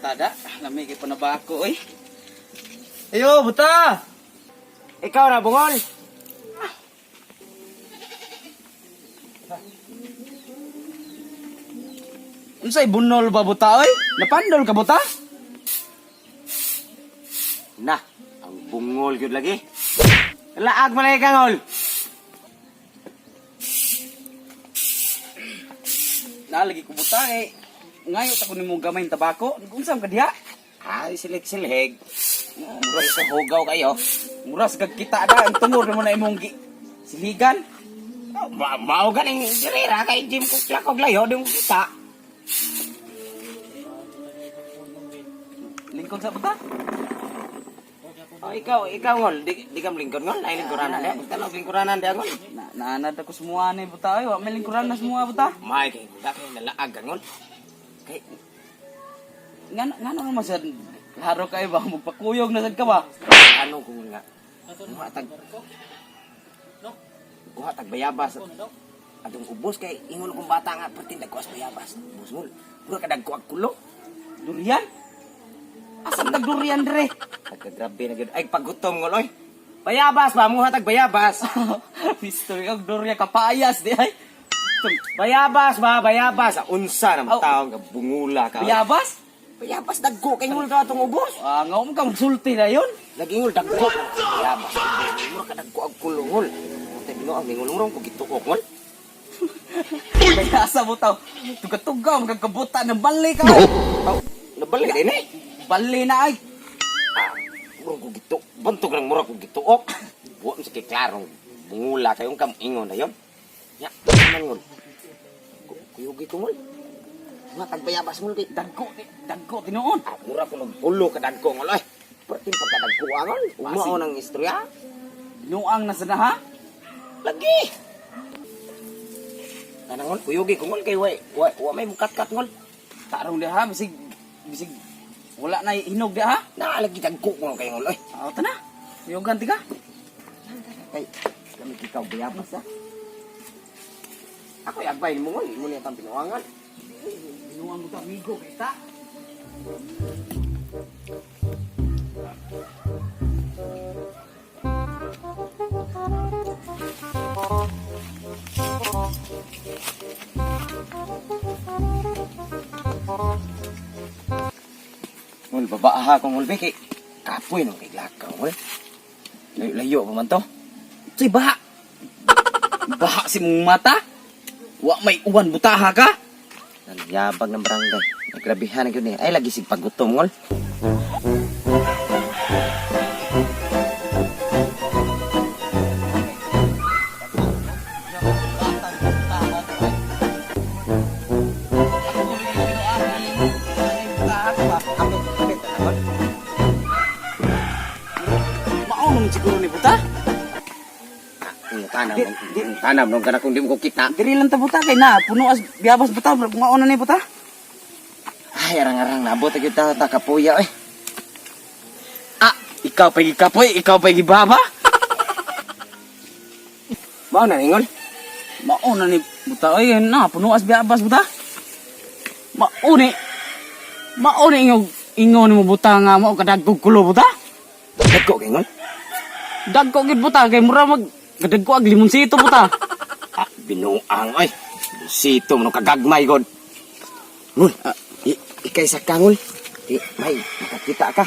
Tada, lamig pa na ba ako, eh? Ayo, buta! Ikaw na, bungol. Unsay bunol ba buta, oy? Napandol ka buta? Na, ang bungol yun lagi. Laag malay kangol. Nalagi ko buta, eh. Ngayot ako ni mong gamay ng tabako. Unsam ka diha? Ay, silig-silig. Muras ka hugaw kayo. Muras kag kita da. Ang tungod mo na imong siligan. Mao ganing dirira kay Jim ko klakog layo ding kita. Lingkod sa buta? Oh, ikaw ngol, di ka lingkod ngol, ay lingkuranan dia. Talog lingkuranan dia ngol. Naanad ako semua ni buta, oy. Wa may lingkuran na semua buta. May kay kay nalaag ngol. Kay Ngano naman sa haro kayo ba? Magpakuyog na sad ka ba? ano ko nga. Kuha tag bayabas. Adong ubos kay ingon kong bata nga pertindag ko as bayabas. Ubos ngol. Puro kadag ko ag kulo. Durian? Asam tag durian dire? Grabe na gud. Ay pagutom ngol oy. Bayabas ba mo hatag bayabas? Mystery og durian kapayas di ay. Bayabas ba bayabas. Unsa na taong nga bungula ka. Bayabas? Bayabas dagko kay ngol ka atong ubos. Nga mo kang sulti na yun. Lagi ngol dagko. Bayabas. Mura ka dagko ag kulo ngol. Tay bino ang ngol ko gituok ngol. Kaya sa mo taw. Tuga-tuga magkabuta ng bali ka. Nabalik din eh. Bali na ay. Mura ko gito. Bantog lang mura ko gituok. Buwa mo sa kay klarong bungula kayong kamingon na yon. Ya, ngol. Kuyugi ko ngol. Nga tagbayabas ngol kay Dagko tinuon. mura ko ng pulo ka dagko ngol oy. Pertin pagkadagko ngol. Umao nang istorya. Nuang na sana ha? Lagi. Tanang ngol, kuyugi ko ngol kay wa may mukat-kat ngol. Tarong di ha, bisig wala na hinog di ha? Nalagi dagko ngol kay ngol oy. O, tana. Yung ganti ka. Kay kami ikaw bayabas ha. Ako yagbay mo ngol, mo niya tang pinuangan. Nuang mo ta amigo kita. Ngol babaaha ko ngol be kay kapoy no kay lakaw ngol. Layo pa man to. Say baha. Baha si mong mata. Wa may uwan butaha ka. Nagyabag ng barangay. Nagrabihan na yun eh. Ay lagi sig pagutom ngol. Maunong siguro ni buta. Tanam nung kana kung di mo ko kita. Diri lang ta buta kay na puno as biyabas buta mauna ni buta. Ay arang-arang nabot gyud ta kapuya eh. Ikaw pa kapoy, ikaw pa gibaba. Mao na ngol. Mauna ni buta oy na puno as biyabas buta. Mauni ingon mo buta nga mo kadagkog kulo buta. Dagko kay ngol. Dagko gid buta kay mura mag kadagko ag limonsito buta. Binuang oy. Sito mo kagagmay god. Ngol. Ikay sa kangol. May makakita ka.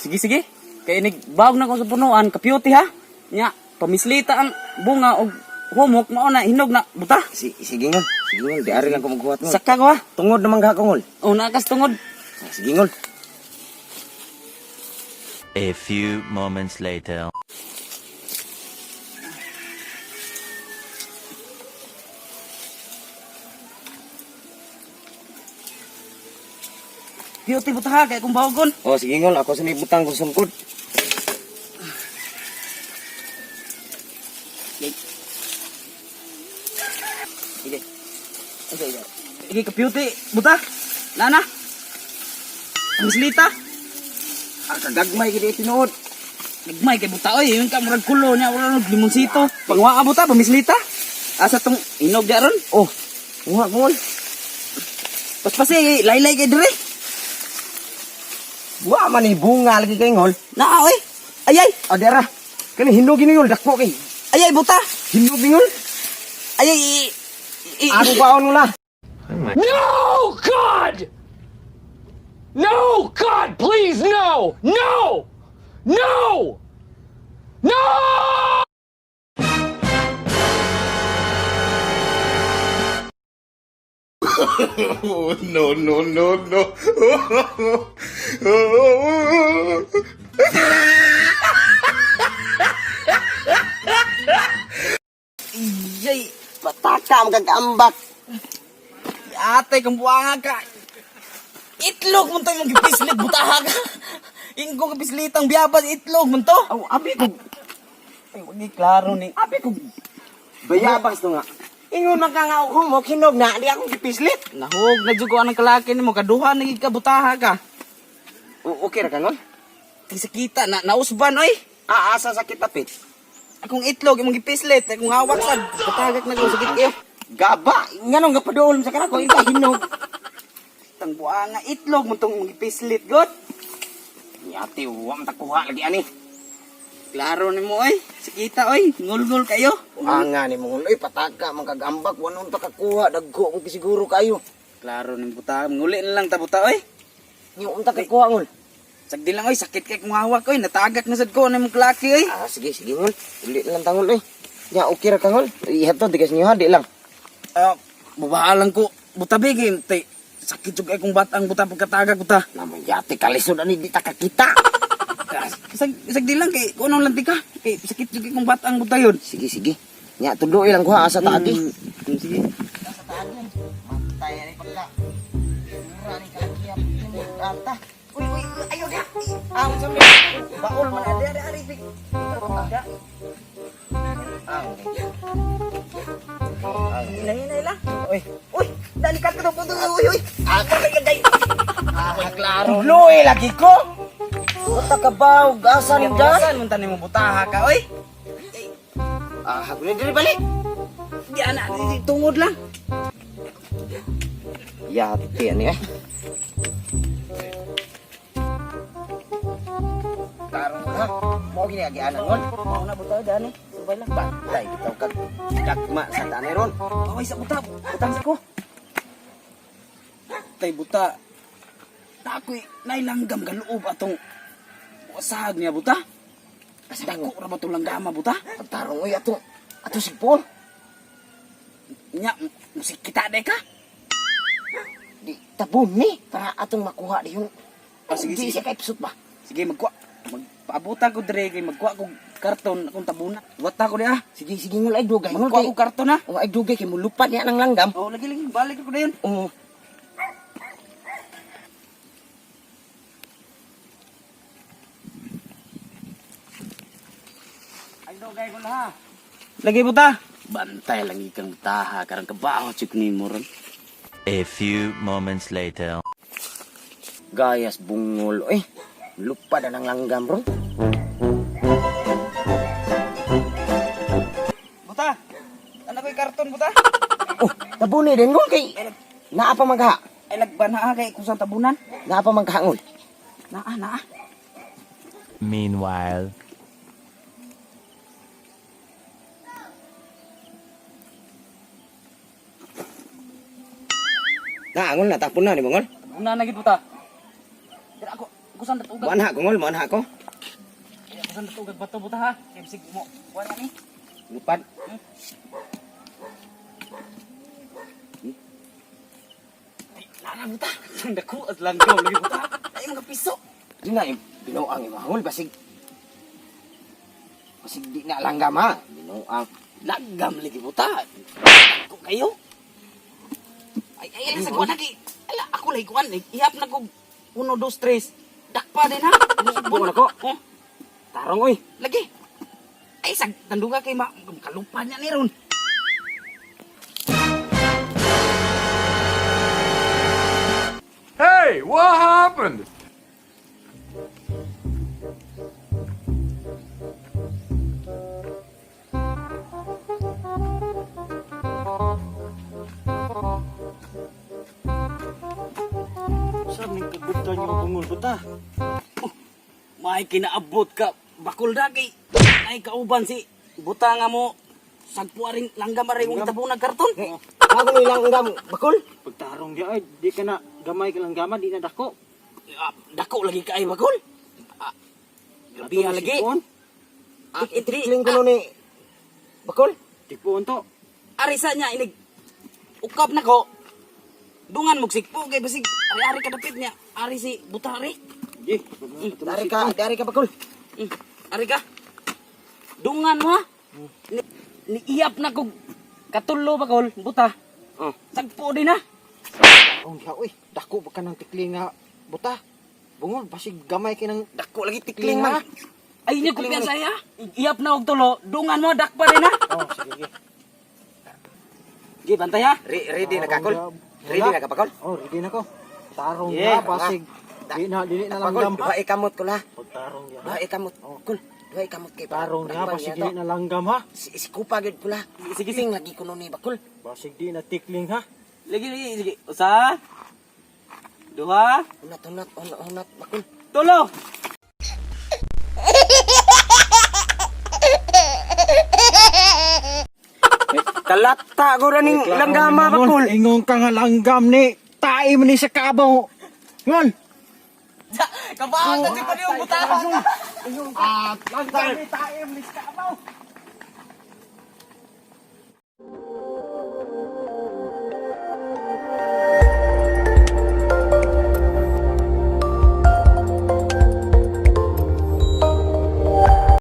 Sige. Kay bawag na ko sa punuan, kapiyuti ha. Nya, pamislita ang bunga og humok mao na hinog na buta. Sige ngol. Sige ngol, di ari lang ko magbuhat ngol. Saka ko ha. Tungod naman ka ngol. O nakas tungod. Sige ngol. A few moments later. Piyuti buta ha kay kung bawagon. Oh, sige ngol, ako sa butang ko sungkod. Sige kapiyuti buta. Nana. Pamislita. Kagagmay gid tinuod. Nagmay kay buta oy, yung kamurag kulo niya wala nang limonsito. Pangwaa buta pamislita. Asa tong hinog dia ron? Oh, ngol ngol. Pas laylay kay dire. Wa man ni bunga lagi kay ngol. Naa oy. Ayay. O dera. Kani hinog ni ngol dako kay. Ayay buta. Hinog ni ngol. Ayay. Ako kaon mo na. No, God! No, God, please, no! No! No! No! Ayay. Pataka magagambak. Ate kang buanga ka. Itlog mo to yung gipislit butaha ka. Ingko gipislitang biyabas itlog mo to. Aw abi ko. Ay wagi klaro ni. Abi ko. Bayabas to nga. Ingon man ka nga humok hinog na di ako gipislit. Nahog na jud ko anang kalaki nimo kaduha na gid ka butaha ka. Okay ra ka ngol? Kisa kita na nausban oy. Asa sakit tapit. Akong itlog imong gipislit, akong hawak sad. Patagak na ko sakit kayo. Gaba, nganong gapaduol sa kana ko ika hinog. Tang buanga itlog mo tong gipislit god. Yati wa man takuha lagi ani. Klaro nimo oy. Sakita oy, ngulgol kayo. Anga ni mo uloy pataka man kagambak wanon ta kakuha dagko kung siguro kayo. Klaro ning buta, nguli na lang ta buta oy. Ni unta kakuha ngol. Sagdi lang oy, sakit kay kung hawak oy, natagak na sad ko nimo klaki oy. Sige sige ngol. Uli na lang tangol oy. Ya okay ra ka ngol. Ihato dikas niyo ha di lang. Bubahalan ko buta bigin tay. Sakit jud kay kung batang buta pagkatagak buta. Naman yati kalisod ani di ta kakita. Sagdi lang kay kuno lang ka. Kay sakit jud kay kung batang buta yon. Sige sige. Nya tuloy lang ko ha asa taagi. Sige. Matay ani pala. Mura ni kakiyap ni ata. Uy ayo dia. Ang sampe. Baul man ada ari big. Ada. Ilang. Uy. Uy, dali ka to puto. Uy. Ako lagi day. Klaro. Tuloy lagi ko. Uta ka ba asa ni dan? Saan mun tanim mo butaha ka oy? Ako ni diri balik. Di ana tungod lang. Yati ani eh. Klaro ha. Mo gini agi anan ngol. Mau na buta dani. Subay lang ba? Tay bitaw kag dakma sa tanay ron. Away sa buta. Butang sa ko. Tay buta. Takoy nailanggam ka loob atong wasag niya buta. Kasi dako ra ba tong langgama buta? Tarong oy ato sipon. Nya musik kita de ka. Di tabon ni para atong makuha diyon. Sige, Di sige. siya kay episode ba? Sige magkuha. Magpaabutan ko dire kay magkuha ko karton akong tabuna. Wata ko dia. Sige sige ngol ay dugay ngol Magkuha kay. ko karton ha. O ay dugay kay mulupad niya nang langgam. Oh lagi balik ko dayon. Oo. Ay dogay ko na ha. Lagi buta. Bantay lang ikang taha karang kabaho chik ni mo ron. A few moments later. Gayas bungol eh. Lupad na nang langgam ron. Buta. Ano ko'y karton buta? Oh, tabuni din ngol kay. Naa pa magha. Ay nagbana kay kusang tabunan. Naa pa maghangol. Naa. Meanwhile. Naangol na tapon na ni mongol. Una na gid buta. Dira ako kusang datugag. Manha ko ngol, manha ko. Kusang datugag bato buta ha. Kay bisig mo. Wala ni. Lupad. Lara buta. Ang dako at langgaw lagi buta. Ay mga piso. Di na binuang imahol basig. Basig di na langgam ha. Binuang. Lagam lagi buta. Ako kayo. Ay sa kuan lagi. Ala ako lagi kuan. Ihap na ko 1 2 3. Dakpa din ha. Bukan ako. Tarong oy. Lagi. Ay sa tandunga kay kalupan niya ni ron. Hey, what happened? Saan ning kagutan yung bungol buta? May kinaabot ka. Bakol daki. Ay kauban si buta nga mo. Sagpo aring langgam aring yung tabunag karton. Ako mo ilang ungam, bakol. Pagtarong di ay, di ka na gamay ka lang gaman, di na dako. Dako lagi ka ay bakol. Grabe nga lagi. Itikling ko nun ni bakol. Tipuon to. Arisa niya inig. Ukap na ko. Dungan mo sikpo kay basig ari-ari ka dapit niya. Ari si buta ari. Di, Dari ka bakol. Ari ka. Dungan mo ha. Niiyap na kog katulo bakol buta. Sagpo din ha. oh diha oy, dako ba ka ng tikling nga buta? Bungol basig gamay kinang Dako lagi tikling man. Ay niya kumpiyansa ya. Iyap na og tulo. Dungan mo dakpa din ha. Oh, sige. Gi bantay ha. Ready na ka, kol? Ready na ka, bakol? Oh, ready na ko. Tarong Yeah, na basig. Di na lang Bakol, gam. duha ikamot ko la. Pagtarong diha. Duha ikamot. Kol, duha ikamot kay Tarong diha Bakbang basig niya di to. na lang gam ha. Si kupa gid ko la. Sige sing lagi ko nun ni bakol. Basig di na tikling ha. Lagi sige. Usa. Duha. Hunat bakol. Tulo. Kalata ko ning langgama bakol. Ingong ka nga langgam ni. Tai man ni sa kabaw. Ngon. Kabahan ka di pa niyo butahan. Langgam ni taim ni sa kabaw.